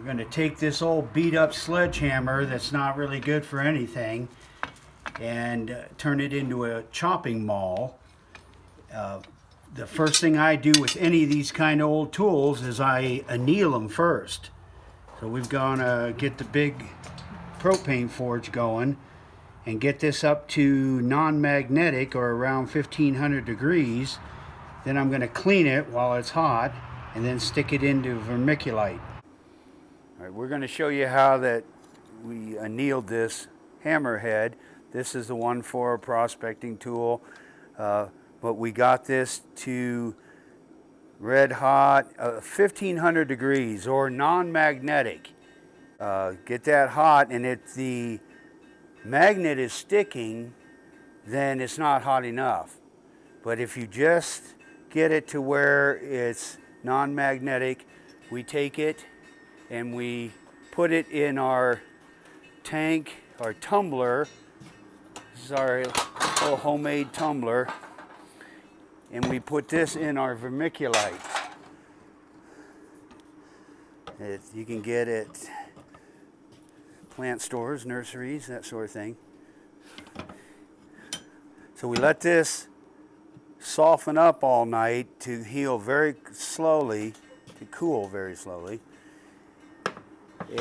going to take this old beat up sledgehammer that's not really good for anything and turn it into a chopping maul. The first thing I do with any of these kind of old tools is I anneal them first. So we're going to get the big propane forge going and get this up to non-magnetic or around 1500 degrees. Then I'm going to clean it while it's hot and then stick it into vermiculite. All right, we're going to show you how that we annealed this hammerhead. This is the one for a prospecting tool, but we got this to red hot 1500 degrees or non-magnetic. Get that hot, and if the magnet is sticking, then it's not hot enough. But if you just get it to where it's non-magnetic, we take it and we put it in our tank, our tumbler. This is our little homemade tumbler, and we put this in our vermiculite. You can get it plant stores, nurseries, that sort of thing. So we let this soften up all night to heal very slowly, to cool very slowly.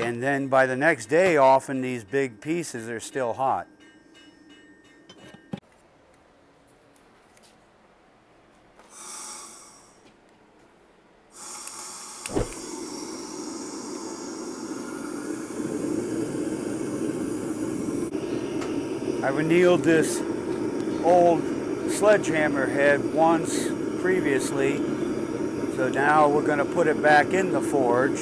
And then by the next day, often these big pieces are still hot. I've annealed this old sledgehammer head once previously, so now we're going to put it back in the forge.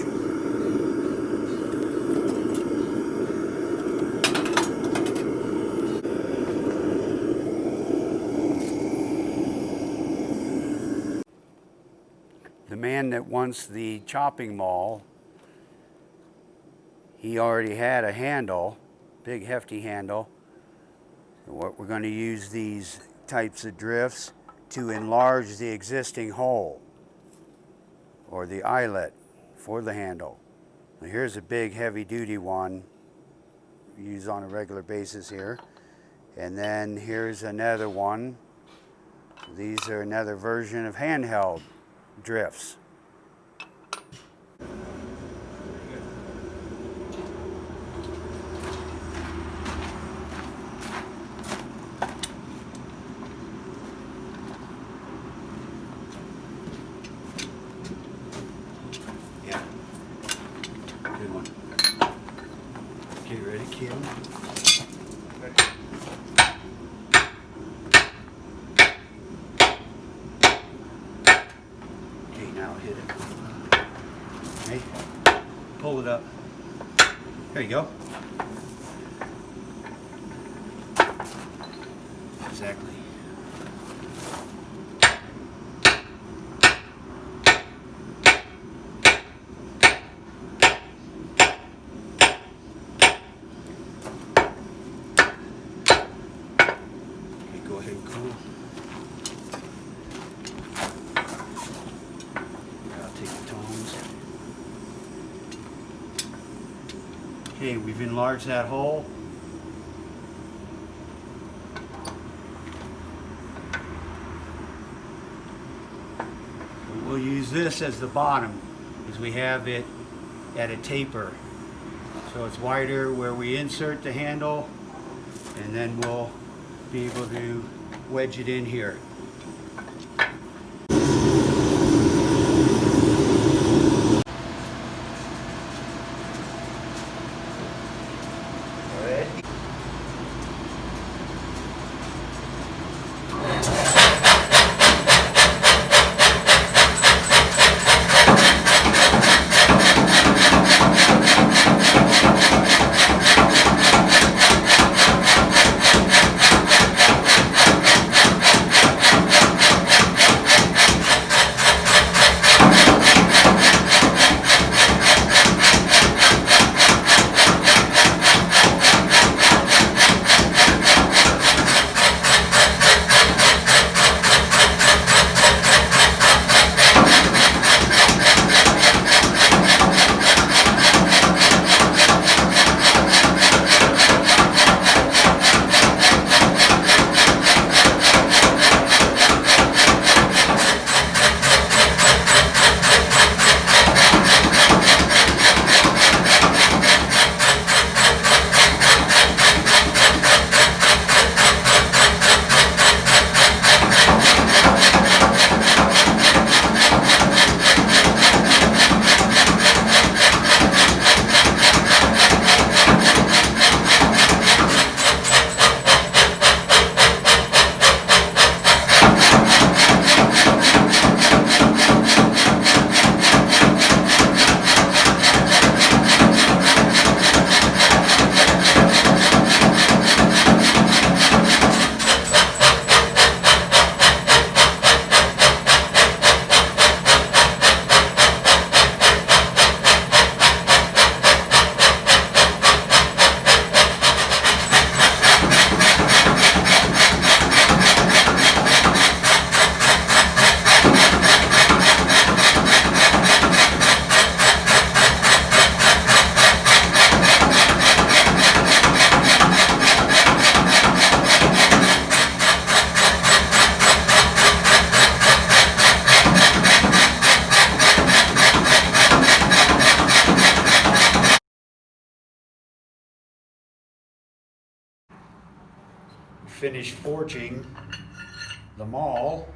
The man that wants the chopping maul, he already had a handle, big hefty handle. What we're going to use these types of drifts to enlarge the existing hole or the eyelet for the handle. Now here's a big heavy duty one we use on a regular basis here, and then here's another one. These are another version of handheld drifts. Good one. Okay, ready, Kim? Ready. Okay, now hit it. Okay, pull it up. There you go. Exactly. Go ahead and cool. I'll take the tongs. Okay, we've enlarged that hole. We'll use this as the bottom, because we have it at a taper. So it's wider where we insert the handle, and then we'll be able to wedge it in here. finished forging the Maul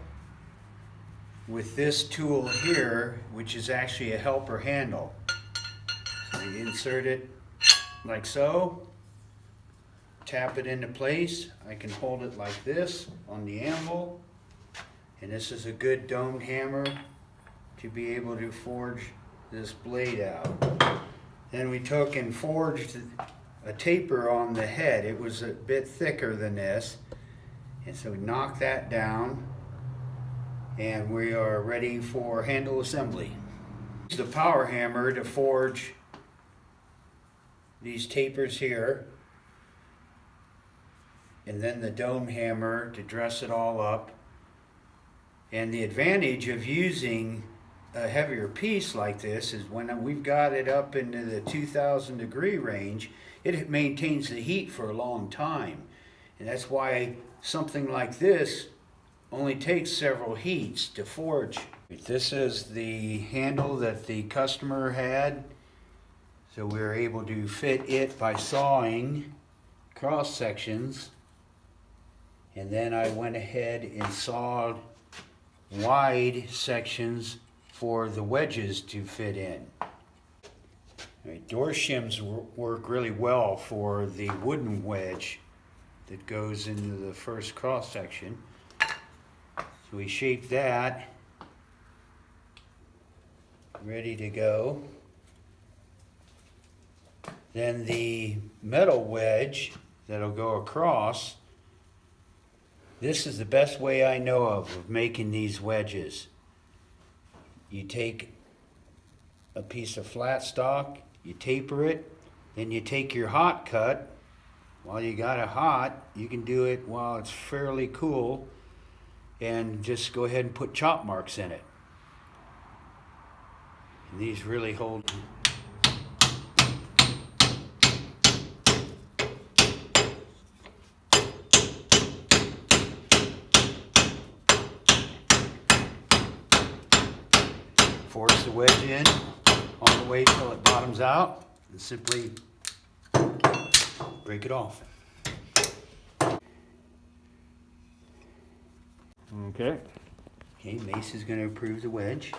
with this tool here, which is actually a helper handle. So you insert it like so, tap it into place. I can hold it like this on the anvil, and this is a good domed hammer to be able to forge this blade out. Then we took and forged a taper on the head. It was a bit thicker than this, and so we knocked that down, and we are ready for handle assembly. Use the power hammer to forge these tapers here, and then the dome hammer to dress it all up. And the advantage of using a heavier piece like this is when we've got it up into the 2000 degree range, it maintains the heat for a long time. And that's why something like this only takes several heats to forge. This is the handle that the customer had, so we were able to fit it by sawing cross sections, and then I went ahead and sawed wide sections for the wedges to fit in. Door shims work really well for the wooden wedge that goes into the first cross section. So we shaped that, ready to go. Then the metal wedge that'll go across, this is the best way I know of making these wedges. You take a piece of flat stock, you taper it, then you take your hot cut. While you got it hot, you can do it while it's fairly cool, and just go ahead and put chop marks in it. And these really hold. Force the wedge in all the way till it bottoms out, and simply break it off. Okay. Okay, Mace is going to approve the wedge.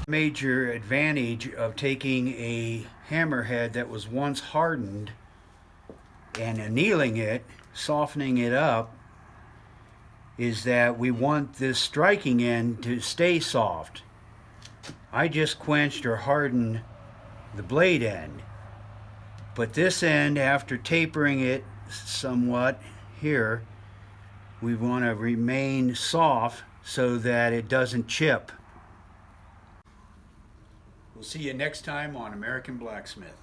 Major advantage of taking a hammerhead that was once hardened and annealing it, softening it up, is that we want this striking end to stay soft. I just quenched or hardened the blade end, but this end, after tapering it somewhat here, we want to remain soft so that it doesn't chip. We'll see you next time on American Blacksmith.